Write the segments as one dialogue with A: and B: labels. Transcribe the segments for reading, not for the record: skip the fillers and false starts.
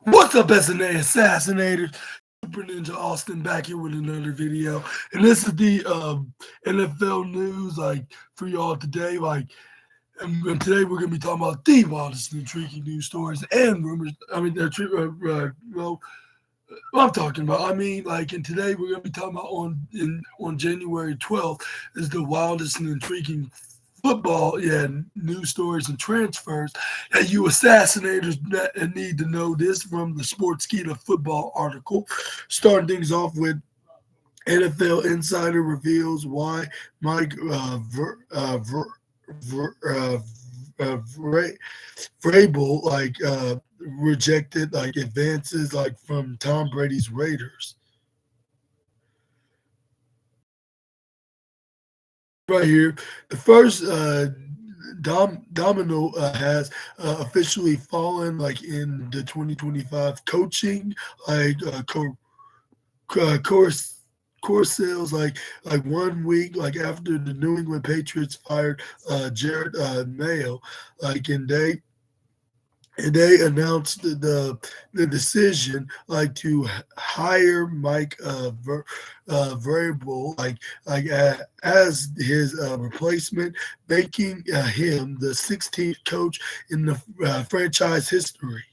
A: What's up, SNA Assassinators? Super Ninja Austin back here with another video, and this is the NFL news for y'all today. And today we're gonna be talking about the wildest and intriguing news stories and rumors. I mean, well, what I'm talking about. And today we're gonna be talking about on January 12th is the wildest and intriguing football, news stories and transfers. And you assassinators need to know this from the Sportskeeda football article. Starting things off with NFL Insider reveals why Mike Vrabel rejected advances from Tom Brady's Raiders. Right here, the first domino has officially fallen in the 2025 coaching course sales 1 week after the New England Patriots fired Jared Mayo and they announced the decision to hire Mike Vrabel as his replacement, making him the 16th coach in the franchise history.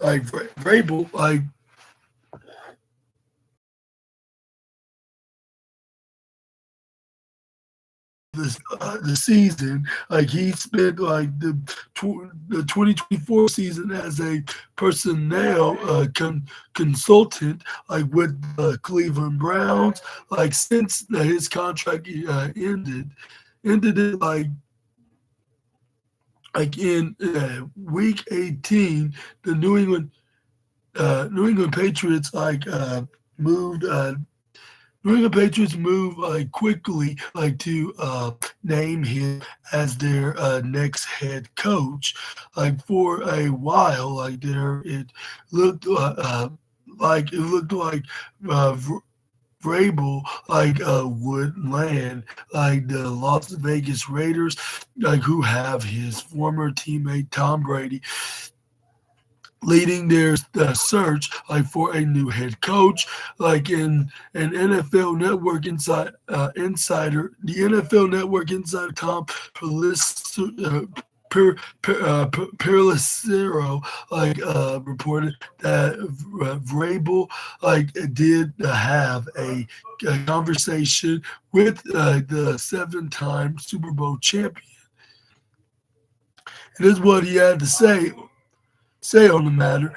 A: Vrabel the season. He spent the 2024 season as a personnel consultant with the Cleveland Browns. Since his contract ended it in week 18, the New England Patriots moved. New England Patriots move quickly to name him as their next head coach. For a while, it looked like Vrabel would land the Las Vegas Raiders, who have his former teammate Tom Brady leading their search for a new head coach. In an NFL Network insider, the NFL Network insider Tom Pelissero reported that Vrabel did have a conversation with the 7-time Super Bowl champion. And this is what he had to say on the matter,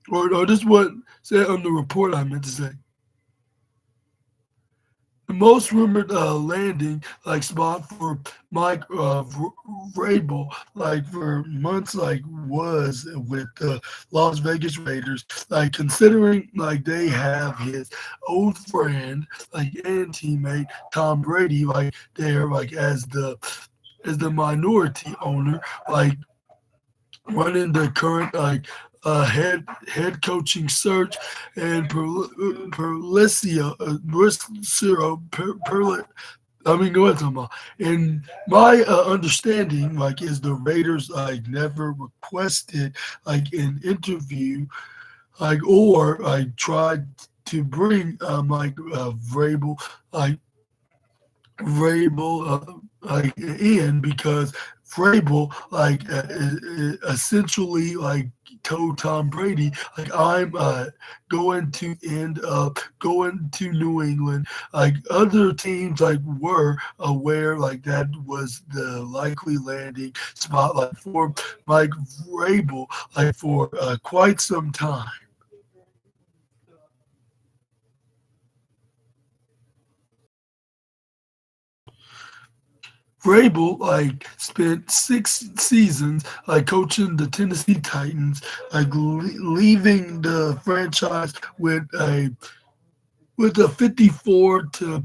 A: or this what said on the report I meant to say. The most rumored landing spot for Mike Vrabel for months was with the Las Vegas Raiders, considering they have his old friend and teammate Tom Brady there as the minority owner running the current head coaching search, and go ahead, Tom. In my understanding, is the Raiders never requested an interview, or tried to bring Mike Vrabel in, because Vrabel essentially told Tom Brady I'm going to end up going to New England. Other teams were aware that was the likely landing spot for Mike Vrabel for quite some time. Vrabel spent 6 seasons coaching the Tennessee Titans, leaving the franchise with a 54 to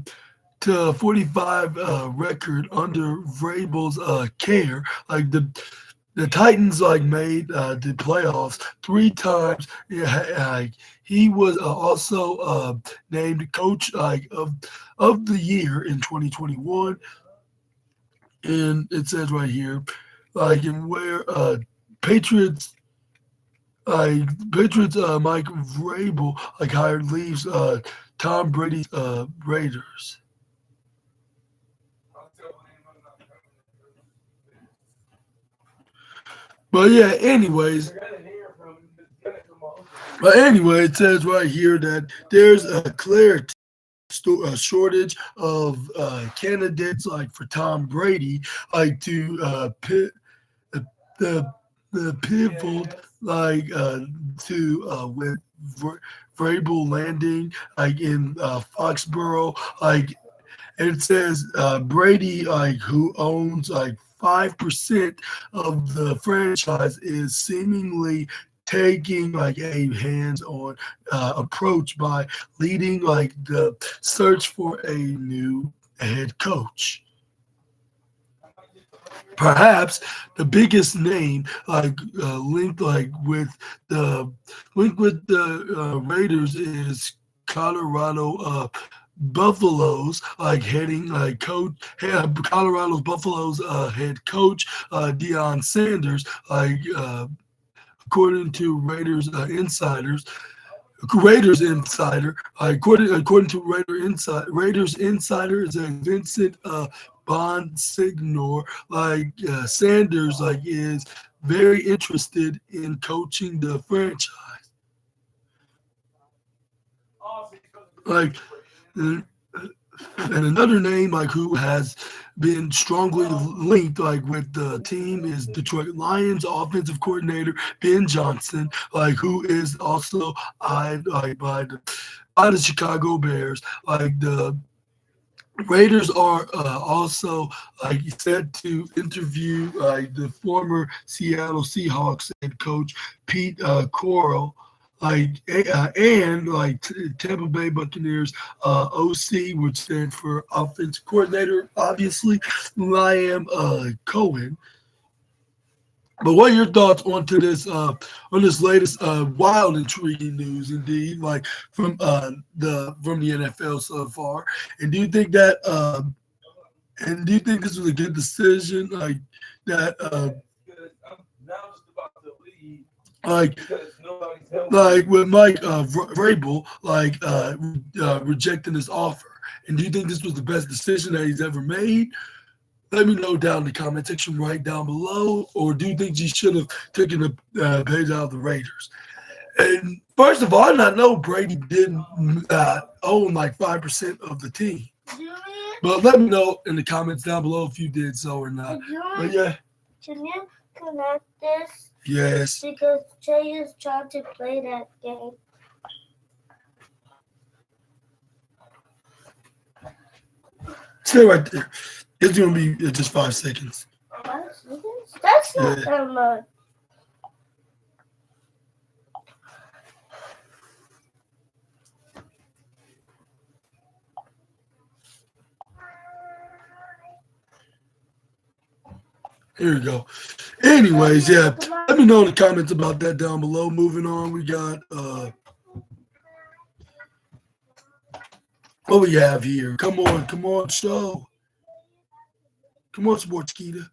A: 45 record under Vrabel's care. The Titans made the playoffs 3 times. He was also named coach of the year in 2021. And it says right here, in where Patriots. Patriots. Mike Vrabel hired leaves. Tom Brady's Raiders. But yeah, anyways, it says right here that there's a clear shortage of candidates for Tom Brady, to the the, the pivot to with Vrabel landing in Foxborough, and it says Brady, who owns 5% of the franchise, is seemingly taking a hands-on approach by leading the search for a new head coach. Perhaps the biggest name linked with the Raiders is Colorado Buffaloes heading coach Colorado's Buffaloes head coach Deion Sanders, according to Raiders Insider, according to Raiders Insider, is Vincent Bonsignor. Sanders is very interested in coaching the franchise. Like, and another name who has been strongly linked with the team is Detroit Lions offensive coordinator Ben Johnson, who is also eyed by the Chicago Bears. The Raiders are also set to interview the former Seattle Seahawks head coach Pete Carroll, and Tampa Bay Buccaneers OC, which stands for offensive coordinator, obviously Liam Cohen. But what are your thoughts on this latest wild, intriguing news, indeed, from the NFL so far? And do you think this was a good decision, that like with Mike Vrabel rejecting this offer? And do you think this was the best decision that he's ever made? Let me know down in the comment section right down below. Or do you think you should have taken a page out of the Raiders? And first of all, I not know Brady didn't own 5% of the team. But let me know in the comments down below if you did so or not. But yeah.
B: Can you connect this?
A: Yes.
B: Because Jay is trying to play that game.
A: Stay right there. It's going to be just 5 seconds.
B: 5 seconds? That's not that much.
A: Here we go. Anyways, yeah. Let me know in the comments about that down below. Moving on, we got what we have here. Come on, show. Come on, Sportskeeda.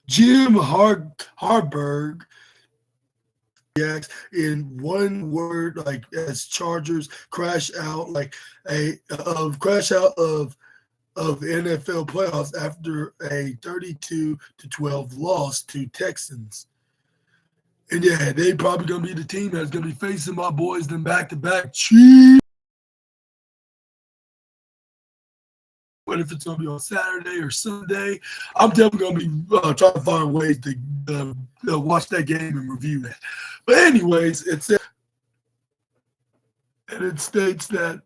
A: Jim Harburg reacts in one word, as Chargers crash out of NFL playoffs after a 32-12 loss to Texans. And yeah, they probably gonna be the team that's gonna be facing my boys in back-to-back Chiefs. But if it's going to be on Saturday or Sunday, I'm definitely going to be trying to find ways to watch that game and review that. But anyways, it states that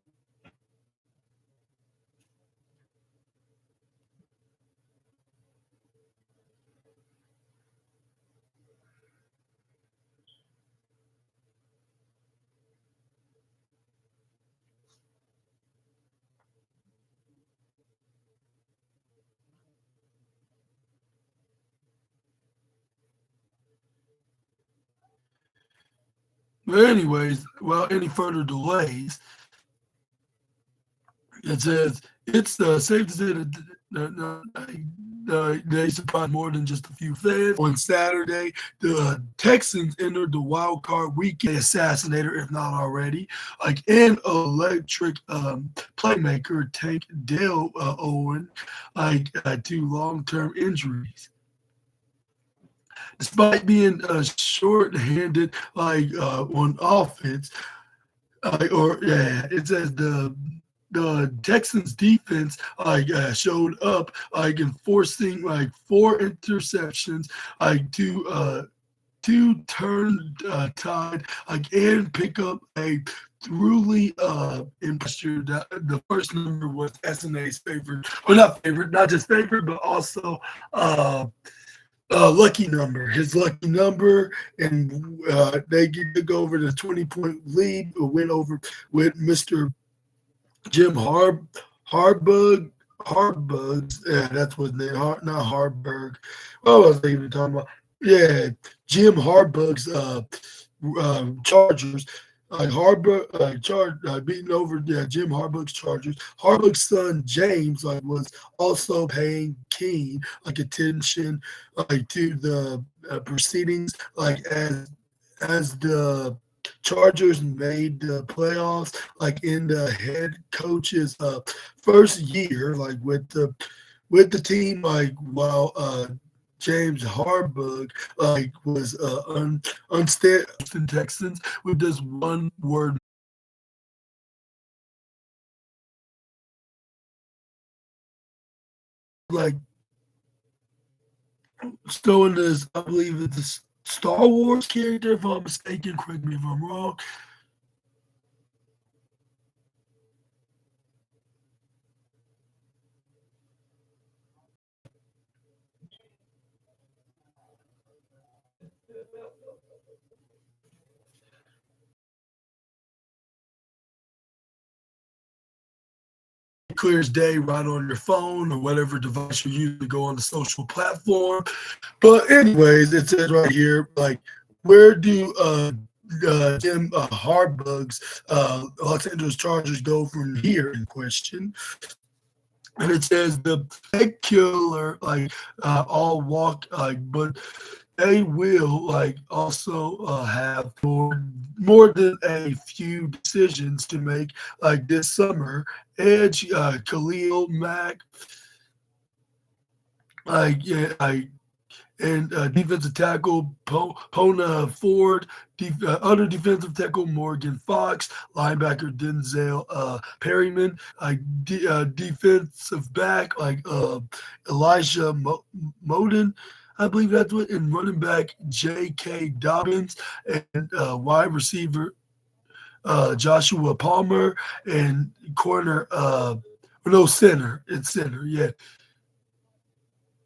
A: But anyways, without any further delays, it says it's safe to say that they surprised more than just a few fans. On Saturday, the Texans entered the wild card weekend assassinator, if not already, like an electric playmaker, Tank Dale Owen, like to long-term injuries. Despite being short-handed, like on offense, or yeah, it says the Texans defense like showed up like enforcing like 4 interceptions, like two turn tide, like and pick up a truly impressive. The first number was SNA's favorite, or not favorite, not just favorite, but also uh lucky number, his lucky number, and they took over the 20-point lead, went over with Mr. Jim Harbugs. Yeah, that's what they are. Not Harburg. What was they even talking about? Yeah, Jim Harbugs. Chargers. Harburg beating over Jim Harbug's Chargers. Harbug's son James was also paying keen attention to the proceedings as the Chargers made the playoffs in the head coach's first year with the team while James Harbaugh was unsteady Texans with this one word like still in this. I believe it's a Star Wars character. If I'm mistaken, correct me if I'm wrong. Clear as day right on your phone or whatever device you use to go on the social platform. But anyways, it says right here, where do Jim Harbug's Los Angeles Chargers go from here in question? And it says the peculiar, all walk, but they will also have more than a few decisions to make this summer. Edge Khalil Mack, yeah, and defensive tackle Pona Ford, other defensive tackle Morgan Fox, linebacker Denzel Perryman, defensive back Elijah Moden, I believe that's what, and running back J.K. Dobbins, and wide receiver Joshua Palmer, and corner no center, it's center, yeah.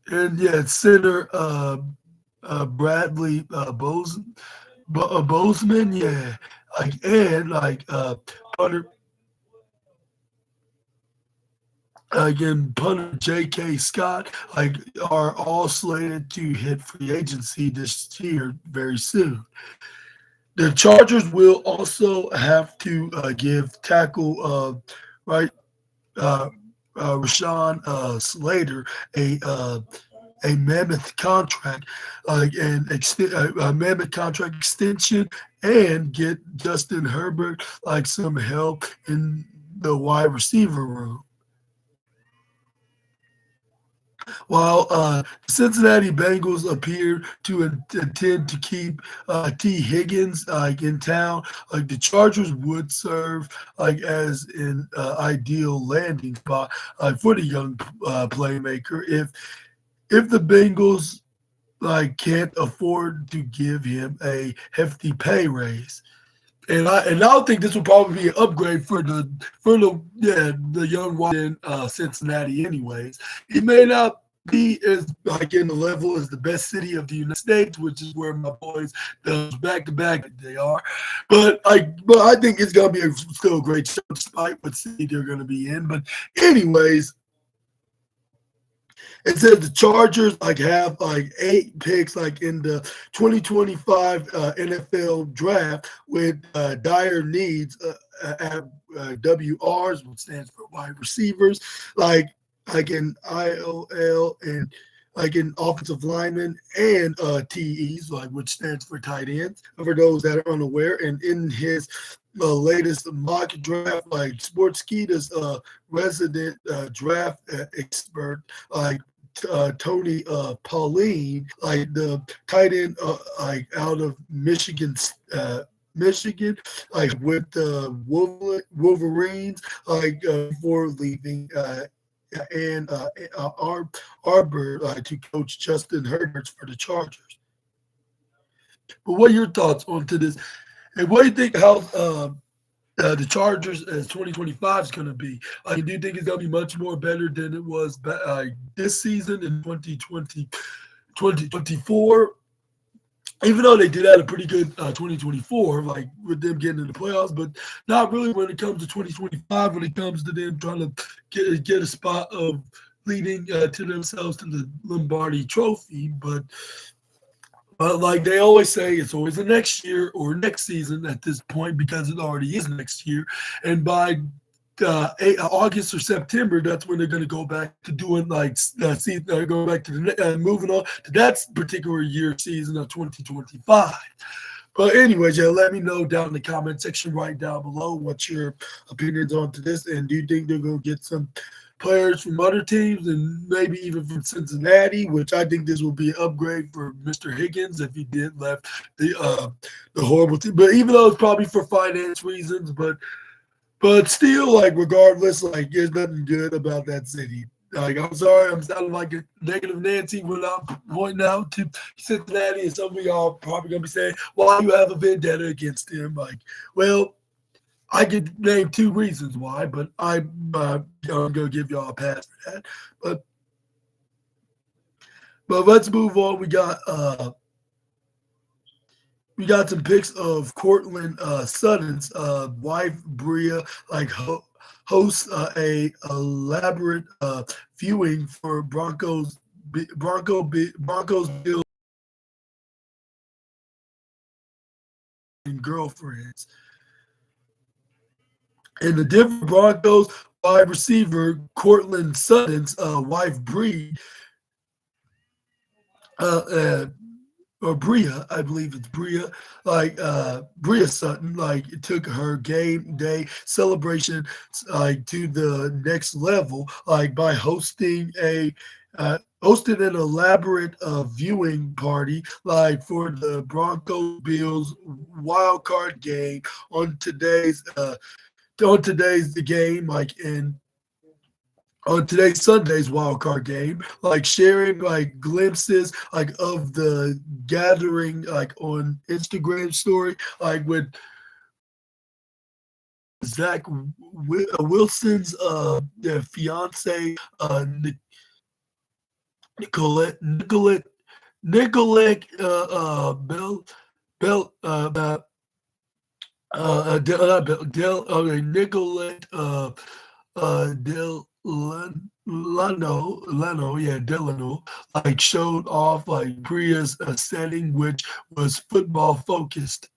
A: And yeah, center Bradley Bozeman, yeah, and punter again punter J.K. Scott are all slated to hit free agency this year very soon. The Chargers will also have to give tackle right Rashawn Slater a mammoth contract, a mammoth contract extension, and get Justin Herbert some help in the wide receiver room. While Cincinnati Bengals appear to intend to keep T. Higgins in town, the Chargers would serve as an ideal landing spot for the young playmaker if the Bengals can't afford to give him a hefty pay raise. And I don't think this will probably be an upgrade for the young one in Cincinnati anyways. He may not be as in the level as the best city of the United States, which is where my boys back to back they are. But I think it's gonna be still a great show despite what city they're gonna be in. But anyways, It says the Chargers like have like 8 picks like in the 2025 NFL draft with dire needs at WRs, which stands for wide receivers, like in IOL and like in offensive linemen and TEs, like which stands for tight ends. For those that are unaware, and in his latest mock draft, like Sportskeeda's resident draft expert, like Tony Pauline, like the tight end, like out of Michigan. Michigan, like with the Wolverines, like before leaving, and Arbor to coach Justin Herbert for the Chargers. But what are your thoughts on to this? And what do you think how the Chargers as 2025 is going to be? Do you think it's going to be much more better than it was this season in 2024? Even though they did have a pretty good 2024, like with them getting in the playoffs, but not really when it comes to 2025, when it comes to them trying to get a spot of leading to themselves to the Lombardi Trophy. But like they always say, it's always the next year or next season at this point because it already is next year. And by August or September, that's when they're going to go back to doing go back to the moving on to that particular year season of 2025. But anyways, yeah, let me know down in the comment section right down below what your opinions on to this, and do you think they're going to get some players from other teams and maybe even from Cincinnati, which I think this will be an upgrade for Mr. Higgins if he did left the horrible team. But even though it's probably for finance reasons, but still, like, regardless, like, there's nothing good about that city. Like, I'm sorry, I'm sounding like a negative Nancy when I'm pointing out to Cincinnati, and some of y'all probably going to be saying, why you have a vendetta against him? Like, well, I could name 2 reasons why, but I'm going to give y'all a pass for that. But let's move on. We got some pics of Cortland Sutton's wife Bria, like hosts a elaborate viewing for Broncos Bills and girlfriends. And the Denver Broncos wide receiver Cortland Sutton's wife Bria. Or Bria, I believe it's Bria, like Bria Sutton, like it took her game day celebration like to the next level, like by hosting an elaborate viewing party, like for the Broncos Bills wild card game on today's game, like on today's Sunday's wild card game, like sharing like glimpses like of the gathering like on Instagram story, like with Zach Wilson's fiance Nicolette Bell Nicolette Delano, like showed off like Bria's setting, which was football focused.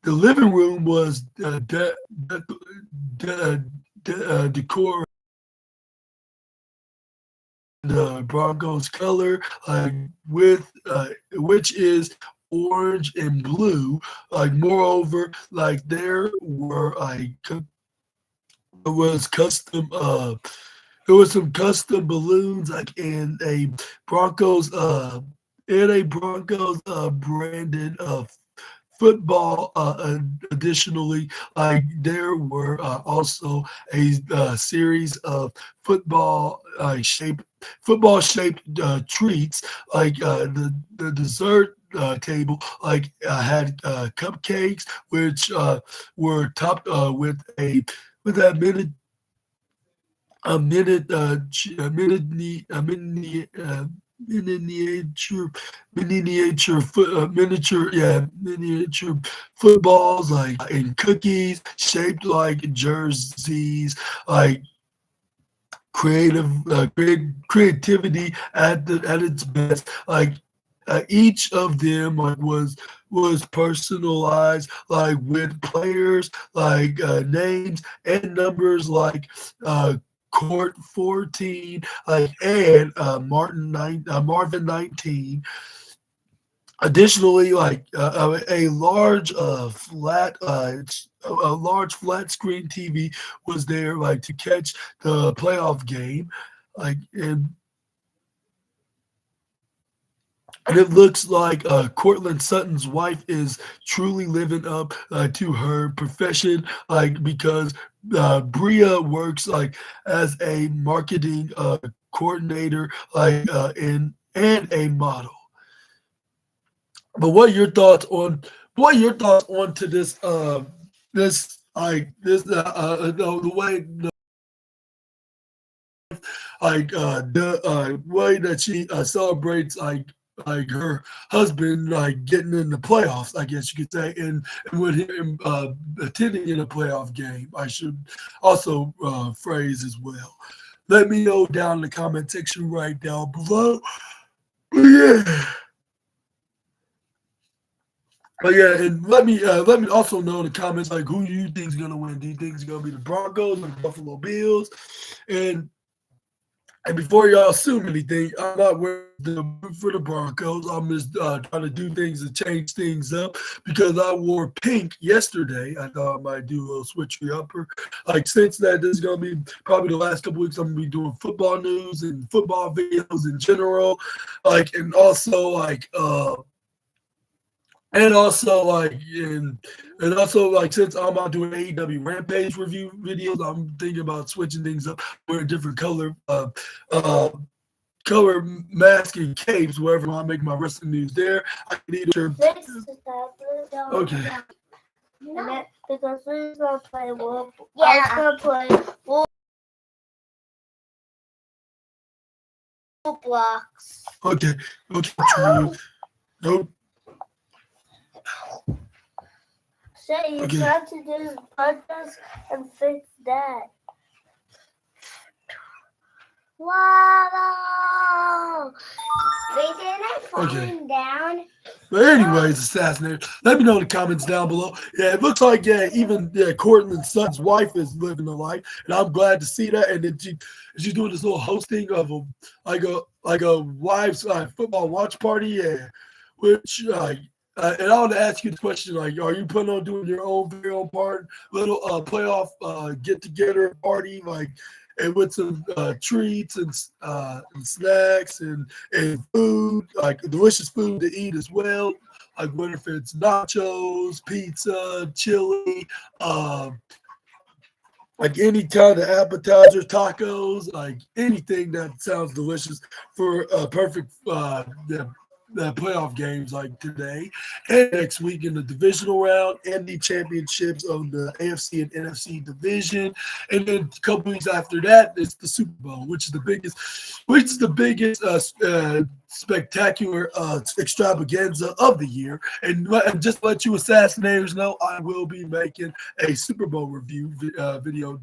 A: The living room was decor the Broncos color, with which is orange and blue. Like moreover, like there were like it was custom there was some custom balloons like in a Broncos branded football. Additionally, like there were also a series of football shaped treats, like the dessert table like had cupcakes which were topped with a minute miniature footballs like and cookies shaped like jerseys, like creativity at its best. Like each of them was personalized, like with players, like names and numbers, like Court 14, like and Marvin 19. Additionally, like a large flat screen TV was there, like to catch the playoff game, like and it looks like Cortland Sutton's wife is truly living up to her profession, like because Bria works like as a marketing coordinator, like and a model. But what are your thoughts on to this this like this the way the way that she celebrates like her husband like getting in the playoffs, I guess you could say, and with him attending in a playoff game, I should also phrase as well. Let me know down in the comment section right down below. Yeah. But yeah, and let me also know in the comments like who do you think is gonna win? Do you think it's gonna be the Broncos or the Buffalo Bills? And and before y'all assume anything, I'm not wearing the boot for the Broncos. I'm just trying to do things to change things up because I wore pink yesterday. I thought I might do a little switchery upper. Like since that, this is gonna be probably the last couple weeks. I'm gonna be doing football news and football videos in general, like and also like and also since I'm out doing AEW Rampage review videos, I'm thinking about switching things up, wearing different uh color mask and capes wherever I make my wrestling news there. I can either okay.
B: No. Because we're gonna play Wolf. Yeah. I was gonna play Wolf blocks.
A: Okay. True. Nope.
B: So you
A: Okay.
B: try to do podcast and fix that. Wow! Wait, didn't I fall down?
A: But anyways, Assassinators, let me know in the comments down below. Yeah, it looks like even Cortland Sutton's wife is living the life, and I'm glad to see that. And then she's doing this little hosting of a wives football watch party. Yeah, which and I want to ask you the question: like, are you planning on doing your own very own little playoff get together party, like, and with some treats and snacks and food, like delicious food to eat as well, like whether if it's nachos, pizza, chili, like any kind of appetizers, tacos, like anything that sounds delicious for a perfect the playoff games like today and next week in the divisional round and the championships of the AFC and NFC division. And then a couple weeks after that, it's the Super Bowl, which is the biggest spectacular extravaganza of the year. And just to let you Assassinators know, I will be making a Super Bowl review video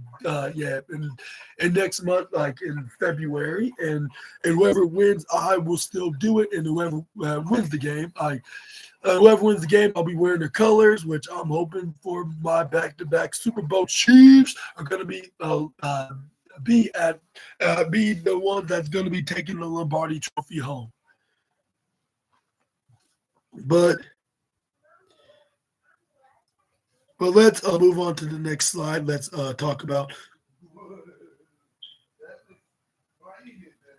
A: and next month, like in February, and whoever wins, I will still do it, and whoever wins the game, whoever wins the game, I'll be wearing the colors, which I'm hoping for my back-to-back Super Bowl Chiefs are going to be the one that's going to be taking the Lombardi Trophy home. But let's move on to the next slide. Let's talk about.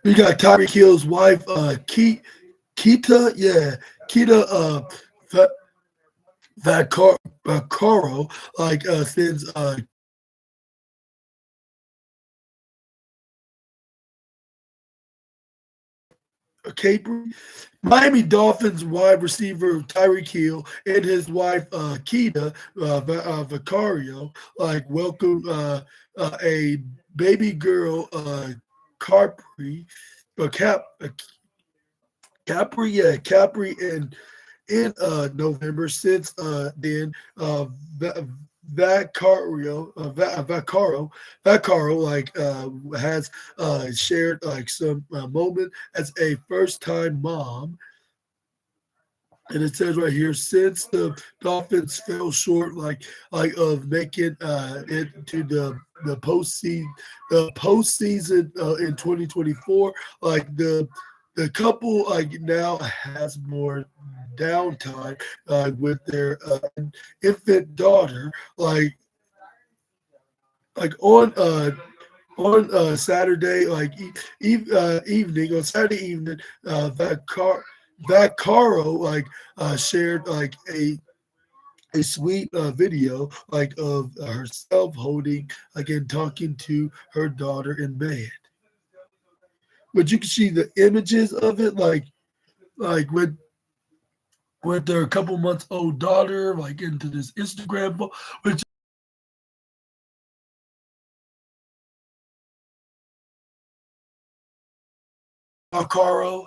A: We got Tyreek Hill's wife, Keita, Keita Vaccaro, like since Capri. Miami Dolphins wide receiver Tyreek Hill and his wife Keita Vaccaro like welcome a baby girl Capri, Capri in November. Since then, Vaccaro has shared some moment as a first time mom. And it says right here, since the Dolphins fell short, of making it to the postseason in 2024, the couple now has more downtime with their infant daughter, like on Saturday, evening on Saturday evening, Vaccaro shared a sweet video of herself holding and talking to her daughter in bed. But you can see the images of it, like with their couple months old daughter, into this Instagram, which Vaccaro.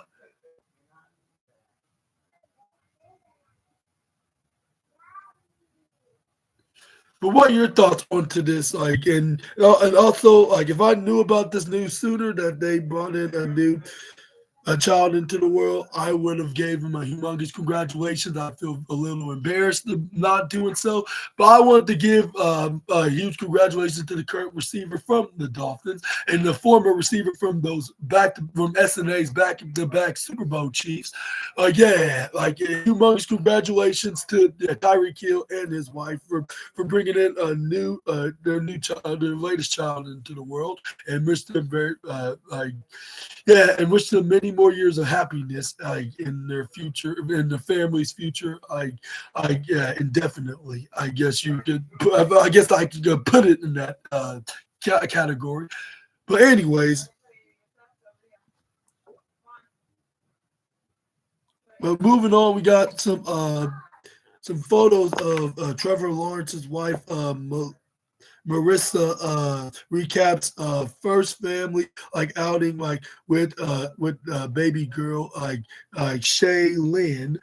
A: But what are your thoughts onto this? And also, if I knew about this news sooner that they brought in a child into the world, I would have gave him a humongous congratulations. I feel a little embarrassed of not doing so, but I wanted to give a huge congratulations to the current receiver from the Dolphins and the former receiver from those from SNA's back-to-back Super Bowl Chiefs. Humongous congratulations to Tyreek Hill and his wife for bringing in their new child, their latest child into the world, and wish them and wish them many more years of happiness in their future, in the family's future. Indefinitely. I guess you could. I guess I could put it in that category. But anyways, moving on, we got some photos of Trevor Lawrence's wife, Marissa, recaps first family outing with baby girl Shay Lynn,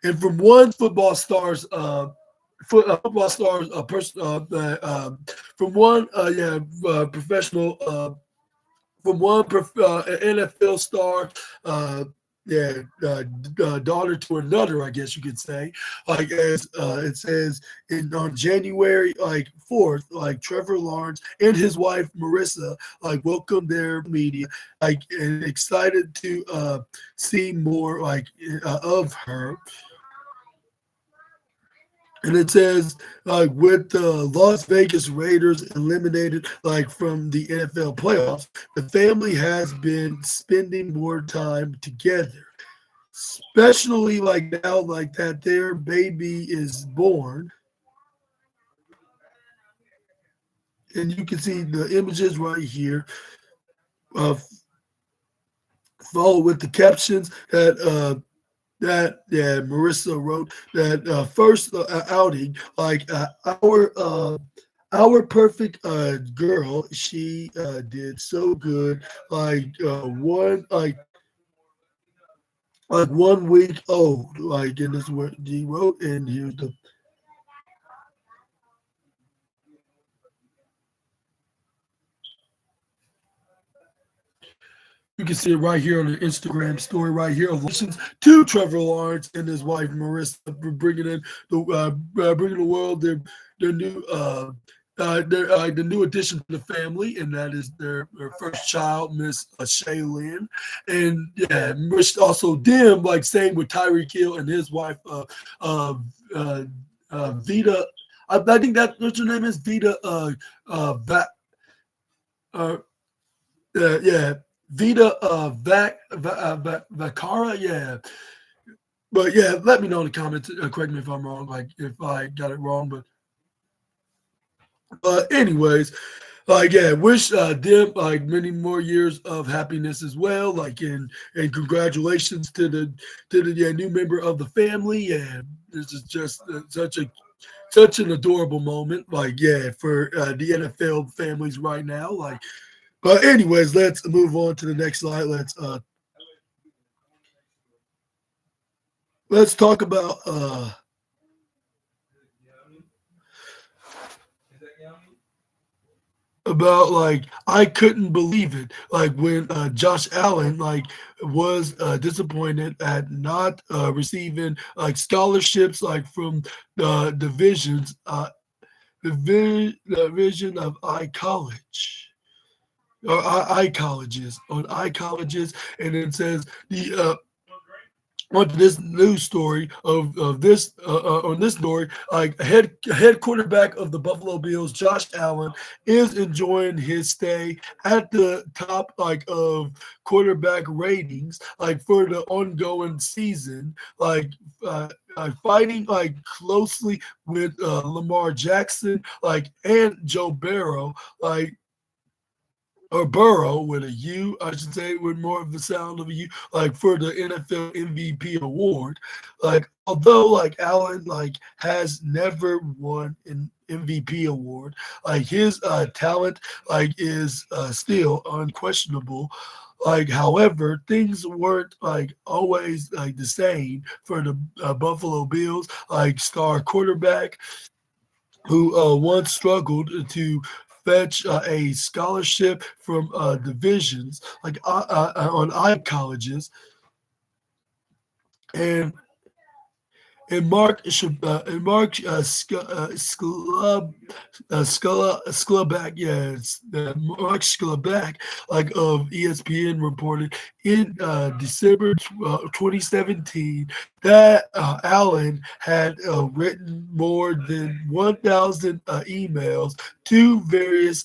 A: and from one football stars football stars person from one professional from one NFL star. Yeah, daughter to another, I guess you could say. As it says on January 4th, Trevor Lawrence and his wife Marissa welcomed their media, and excited to see more of her. And it says, with the Las Vegas Raiders eliminated, from the NFL playoffs, the family has been spending more time together, especially now, that their baby is born. And you can see the images right here, followed with the captions that Marissa wrote that first outing, our perfect girl, she did so good, one 1 week old, and this is what he wrote, and here's the. You can see it right here on the Instagram story right here. Congratulations to Trevor Lawrence and his wife Marissa for bringing the world their new the new addition to the family, and that is their first child, Miss Shaylin. And yeah, wish also them same with Tyreek Hill and his wife Vita. I think that's her name is Vita. Uh, yeah, Vita Vacara, yeah. But yeah, let me know in the comments. Correct me if I'm wrong, if I got it wrong. But anyways, wish them many more years of happiness as well. And congratulations to the new member of the family. And this is just such an adorable moment. For the NFL families right now. But anyways, let's move on to the next slide. Let's talk about about like I couldn't believe it. Like when Josh Allen like was disappointed at not receiving like scholarships like from the divisions, division of I college or I colleges on I colleges, and it says the onto this news story of this on this story, like head quarterback of the Buffalo Bills, Josh Allen, is enjoying his stay at the top like of quarterback ratings, like for the ongoing season, fighting like closely with Lamar Jackson, like and Joe Barrow, like or Burrow with a U, I should say, with more of the sound of a U, like for the NFL MVP award. Like, although like Allen like has never won an MVP award, like his talent like is still unquestionable. Like, however, things weren't like always like the same for the Buffalo Bills, like star quarterback who once struggled to fetch a scholarship from divisions like on I colleges, and Mark Skluback, yeah, it's Mark Skluback, like of ESPN reported in December 2017 that Allen had written more than 1,000 emails to various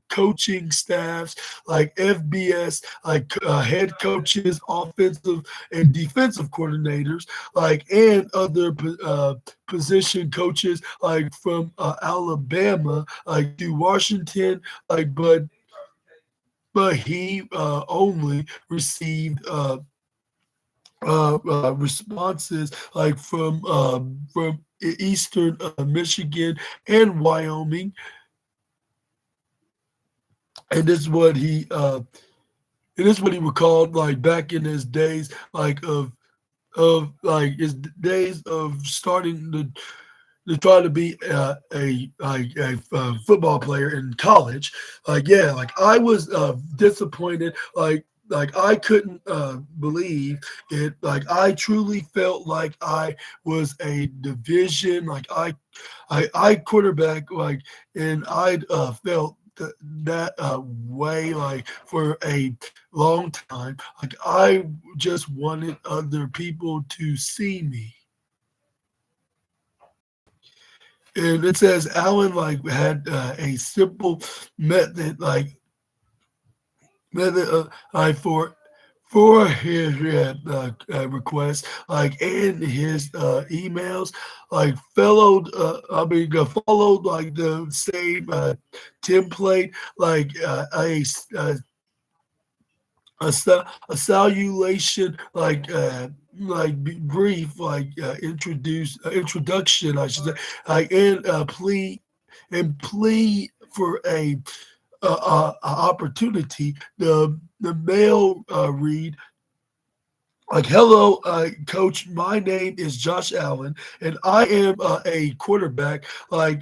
A: coaching staffs, like FBS, like head coaches, offensive and defensive coordinators, like and other position coaches, like from Alabama, like to Washington, like but he only received responses like from Eastern Michigan and Wyoming, and this is what he and this is what he recalled like back in his days like of like his days of starting to try to be a football player in college. Like yeah, like I was disappointed. Like I couldn't believe it. Like I truly felt like I was a division. Like I quarterback. Like and I felt that way like for a long time. Like I just wanted other people to see me. And it says Allen like had a simple method like for his requests like and his emails like followed like the same template like a salutation brief introduction I should say like and plea for a opportunity. The mail read like, "Hello, Coach. My name is Josh Allen, and I am a quarterback. I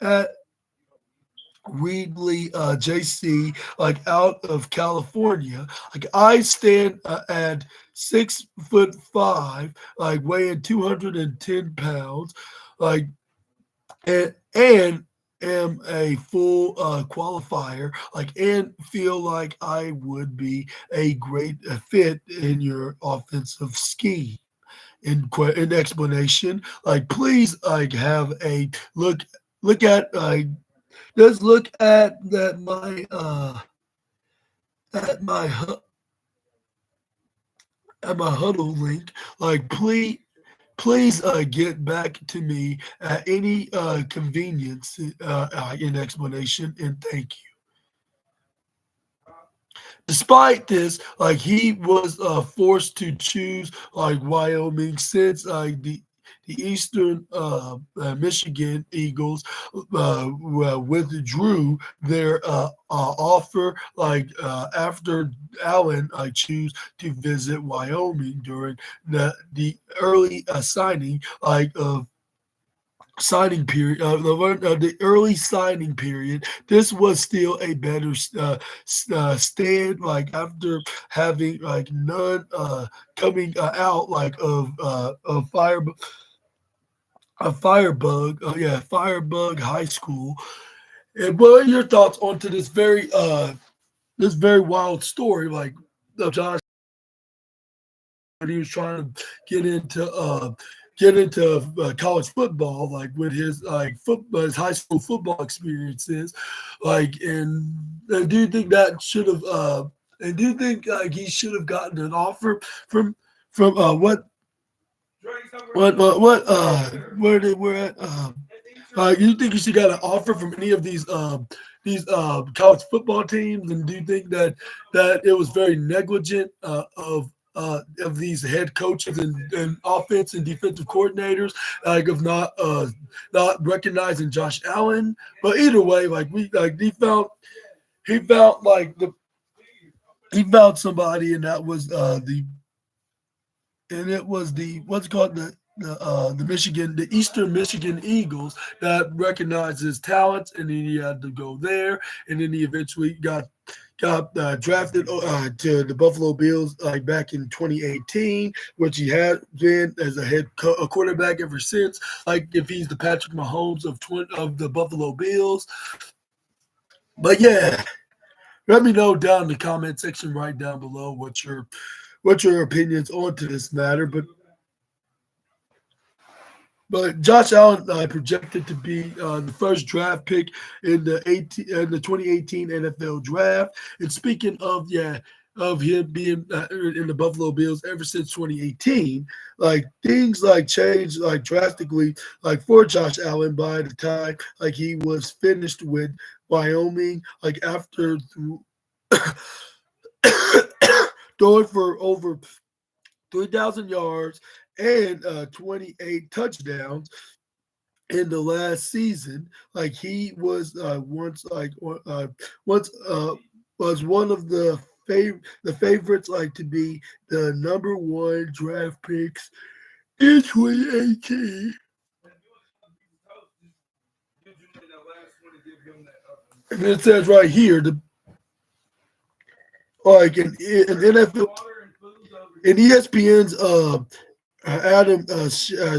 A: at Reedley JC, like out of California. Like I stand at 6'5", like weighing 210 pounds, like and am a full qualifier, like and feel like I would be a great fit in your offensive scheme. In explanation, like please like have a look at let's look at that at my at my huddle link. Like please get back to me at any convenience in explanation and thank you. Despite this, like he was forced to choose like Wyoming since the Eastern Michigan Eagles withdrew their offer like after Allen choose to visit Wyoming during the early signing like signing period, the early signing period, this was still a better stand. Like after having like none coming out like Firebug High School. And what are your thoughts onto this very wild story like of Josh? And he was trying to get into college football, like with his his high school football experiences, like and do you think that should have and do you think like he should have gotten an offer from where they were at you think you should got an offer from any of these college football teams, and do you think that it was very negligent of these head coaches and offense and defensive coordinators, like of not recognizing Josh Allen? But either way, like he found like the he found somebody, and that was it was the what's called the Eastern Michigan Eagles that recognized his talents, and then he had to go there, and then he eventually got drafted to the Buffalo Bills like back in 2018, which he had been as a quarterback ever since. Like if he's the Patrick Mahomes of the Buffalo Bills. But yeah, let me know down in the comment section right down below what your opinions onto this matter. But Josh Allen projected to be the first draft pick in the 2018 NFL draft. And speaking of him being in the Buffalo Bills ever since 2018, like things like changed like drastically like for Josh Allen by the time like he was finished with Wyoming, like after throwing for over 3,000 yards and 28 touchdowns in the last season. Like he was once was one of the favorites like to be the number one draft picks in 2018. And it says right here the like in NFL in ESPN's Adam Schefter,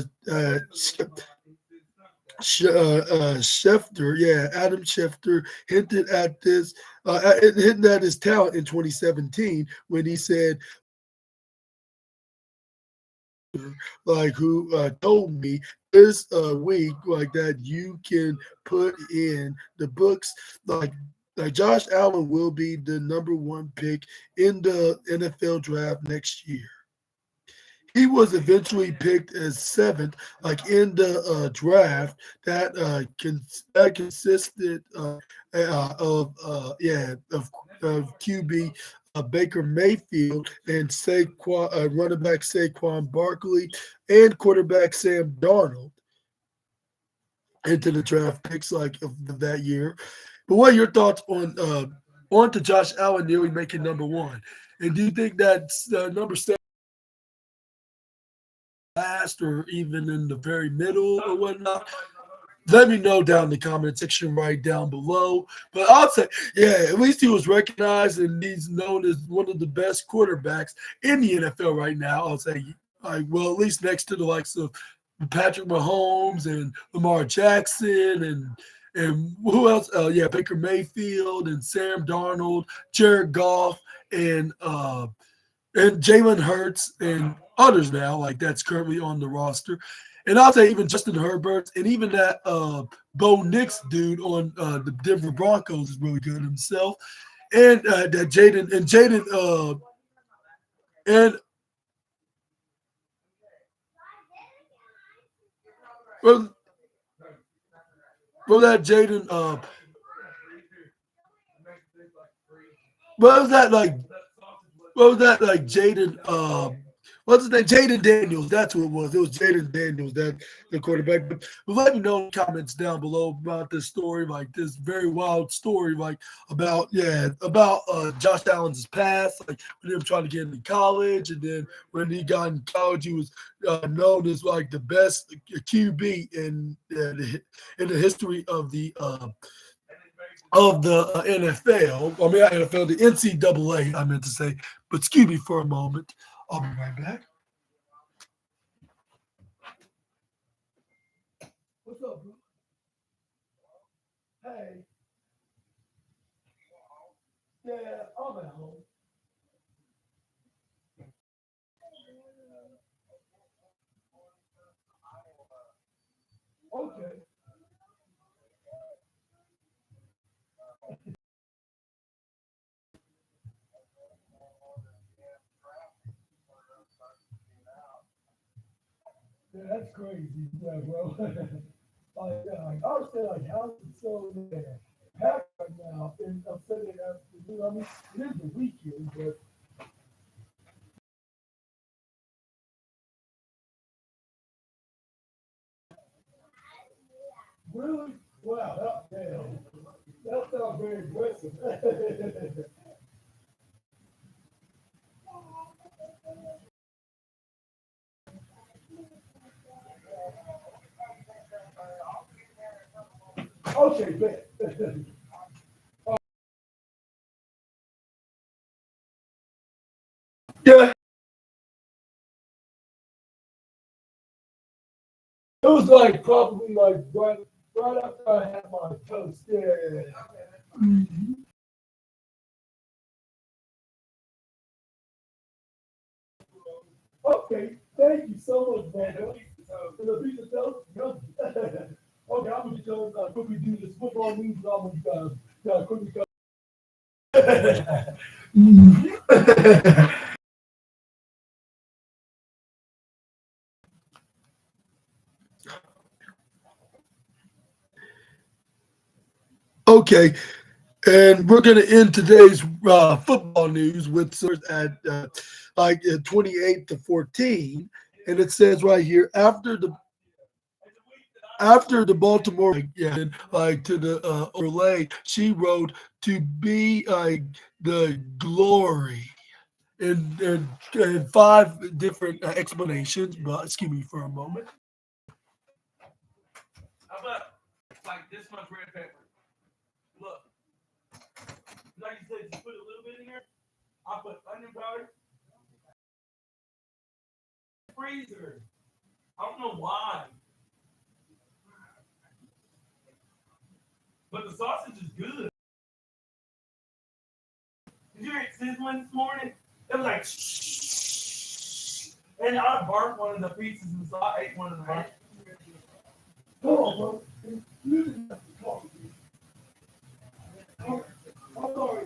A: Adam Schefter hinted at his talent in 2017 when he said, like, who told me this week, like that you can put in the books, like Josh Allen will be the number one pick in the NFL draft next year. He was eventually picked as seventh, like in the draft that consisted of QB Baker Mayfield and running back Saquon Barkley and quarterback Sam Darnold into the draft picks like of that year. But what are your thoughts on to Josh Allen nearly making number one? And do you think that's number 7? Last or even in the very middle or whatnot? Let me know down in the comment section right down below. But I'll say, yeah, at least he was recognized and he's known as one of the best quarterbacks in the NFL right now. I'll say, like, well, at least next to the likes of Patrick Mahomes and Lamar Jackson and who else? Baker Mayfield and Sam Darnold, Jared Goff, and Jalen Hurts and others now, like that's currently on the roster. And I'll say even Justin Herbert and even that Bo Nix dude on the Denver Broncos is really good himself. And that and well, that Jaden what was that like Jaden what's his name? Jaden Daniels. That's who it was. It was Jaden Daniels, that the quarterback. But let me know in the comments down below about this story, like this very wild story, like about Josh Allen's past, like when him trying to get into college, and then when he got in college, he was known as like the best QB in the history of the NFL. I mean, not NFL, the NCAA. I meant to say, but excuse me for a moment. I'll be right back. What's up, bro? Hey. Yeah, I'm at home. Okay. Yeah, that's crazy. Yeah, bro. I was saying, like, how is it so packed right now? And I'm saying that, I mean, it is the weekend, but really? Wow, that sounds very aggressive. Okay, bet. Yeah, it was like probably like right after I had my toast. Yeah. Mhm. Okay, thank you so much, man. The pizza toast, yummy. Okay, I'm gonna tell quickly do this football news. I'm gonna quickly go. Okay, and we're going to end today's football news with at 28 to 14, and it says right here after the Baltimore like to the overlay, she wrote to be the glory. In five different explanations, but excuse me for a moment. How about like this much red pepper? Look, like you said, just put a little bit in here. I put onion powder, freezer. I don't know why, but the sausage is good. Did you eat sizzling this morning? It was like, and I burnt one of the pieces and so I ate one of the burnt. Come on, bro. I'm sorry,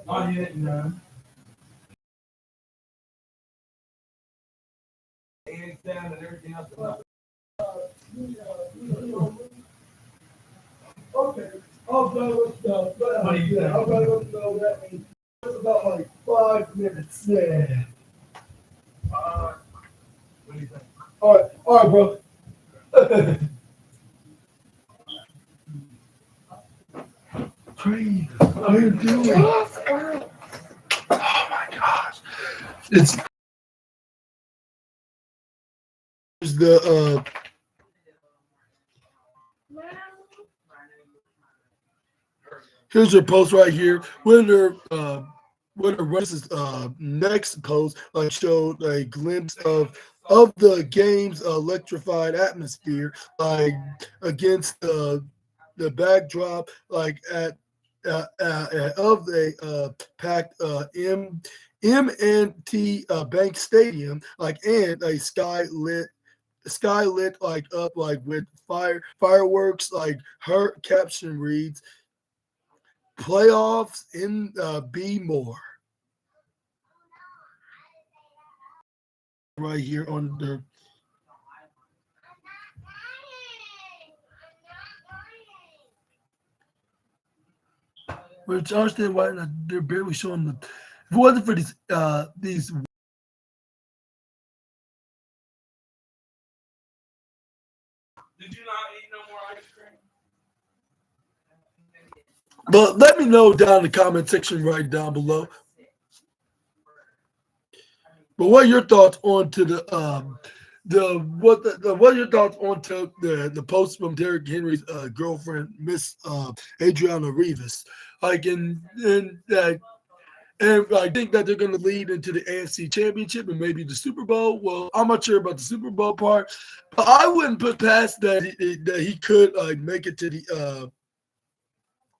A: I didn't know. Eggs down and everything else. Okay, I'll go with what do you think? I'll go with that means it's about like 5 minutes. Yeah. What do you think? All right, bro. Crazy. What are you doing? Oh my gosh. It's the here's your post right here. When Russ's next post showed a glimpse of the game's electrified atmosphere, like against the backdrop, like at of a packed M&T Bank Stadium, like and a sky lit like up like with fireworks. Like her caption reads, "Playoffs in B more." Right here on the which I understand why they're barely showing If it wasn't for these
C: Did you not eat no more ice cream?
A: But let me know down in the comment section right down below. But what are your thoughts on to what are your thoughts on to the post from Derrick Henry's girlfriend, Miss Adriana Rivas? Like and I think that they're going to lead into the AFC Championship and maybe the Super Bowl. Well, I'm not sure about the Super Bowl part, but I wouldn't put past that he could make it to the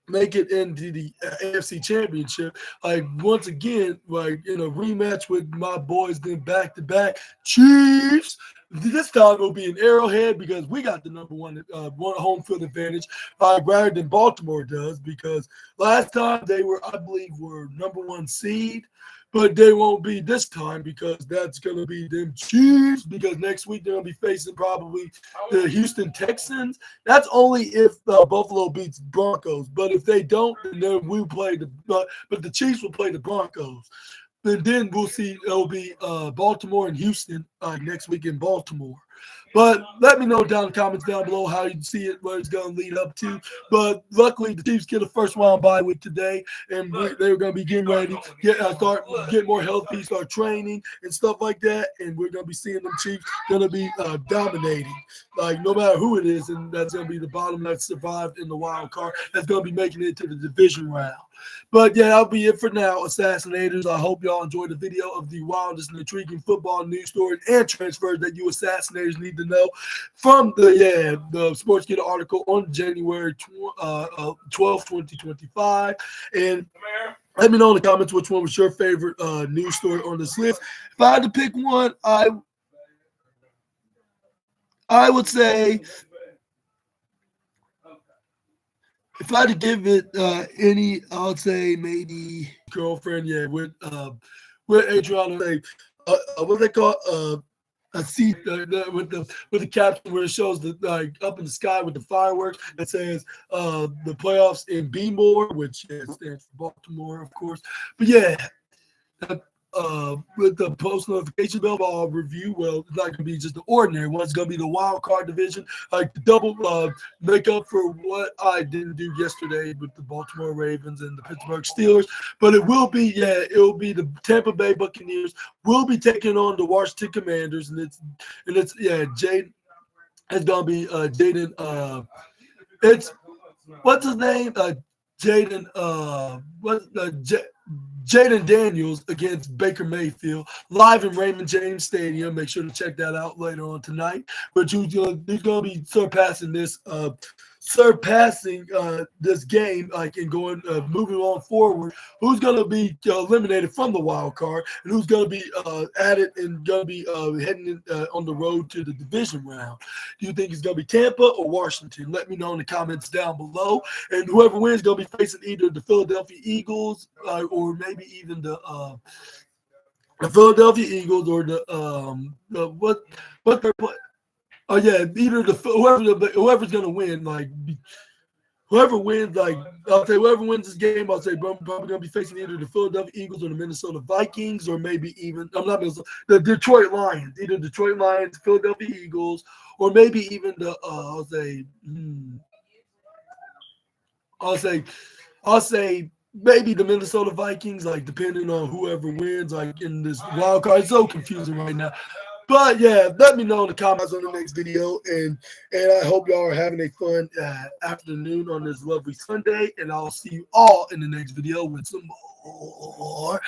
A: make it into the AFC Championship. Like once again, like in a rematch with my boys, then back to back Chiefs. This time it'll be an Arrowhead because we got the number one home field advantage rather than Baltimore does. Because last time they were, I believe, were number one seed. But they won't be this time because that's going to be them Chiefs because next week they're going to be facing probably the Houston Texans. That's only if Buffalo beats Broncos. But if they don't, then we play but the Chiefs will play the Broncos. And then we'll see it'll be Baltimore and Houston next week in Baltimore. But let me know down in the comments down below how you see it, where it's going to lead up to. But luckily, the Chiefs get a first round bye week today, and they're going to be getting ready, get more healthy, start training and stuff like that. And we're going to be seeing them Chiefs going to be dominating, like no matter who it is, and that's going to be the bottom that survived in the wild card. That's going to be making it to the division round. But yeah, that'll be it for now, Assassinators. I hope y'all enjoyed the video of the wildest and intriguing football news stories and transfers that you Assassinators need to know from the Sportskeeda article on January 12, 2025. And let me know in the comments which one was your favorite news story on this list. If I had to pick one, I would say, if I had to give it any, I would say maybe girlfriend, with Adriana, what they call a seat with the caption where it shows the up in the sky with the fireworks that says the playoffs in B-more, which stands for Baltimore, of course. But yeah. With the post notification bell, I'll review. Well, it's not going to be just the ordinary one. It's going to be the wild card division, like the double make up for what I didn't do yesterday with the Baltimore Ravens and the Pittsburgh Steelers. But it will be, it'll be the Tampa Bay Buccaneers will be taking on the Washington Commanders, and it's Jaden. It's going to be Jaden. It's what's his name? Jaden. Jaden Daniels against Baker Mayfield live in Raymond James Stadium. Make sure to check that out later on tonight. But he's going to be surpassing this game, and going moving on forward. Who's going to be eliminated from the wild card, and who's going to be added and going to be heading on the road to the division round? Do you think it's going to be Tampa or Washington? Let me know in the comments down below. And whoever wins is going to be facing either the Philadelphia Eagles or maybe even the Philadelphia Eagles or what they're playing. Oh yeah, either whoever's gonna win, whoever wins, I'll say whoever wins this game, I'll say probably gonna be facing either the Philadelphia Eagles or the Minnesota Vikings, or maybe even the Detroit Lions, either Detroit Lions, Philadelphia Eagles, or maybe even the I'll say maybe the Minnesota Vikings, depending on whoever wins, in this wild card. It's so confusing right now. But yeah, let me know in the comments on the next video, and I hope y'all are having a fun afternoon on this lovely Sunday, and I'll see you all in the next video with some more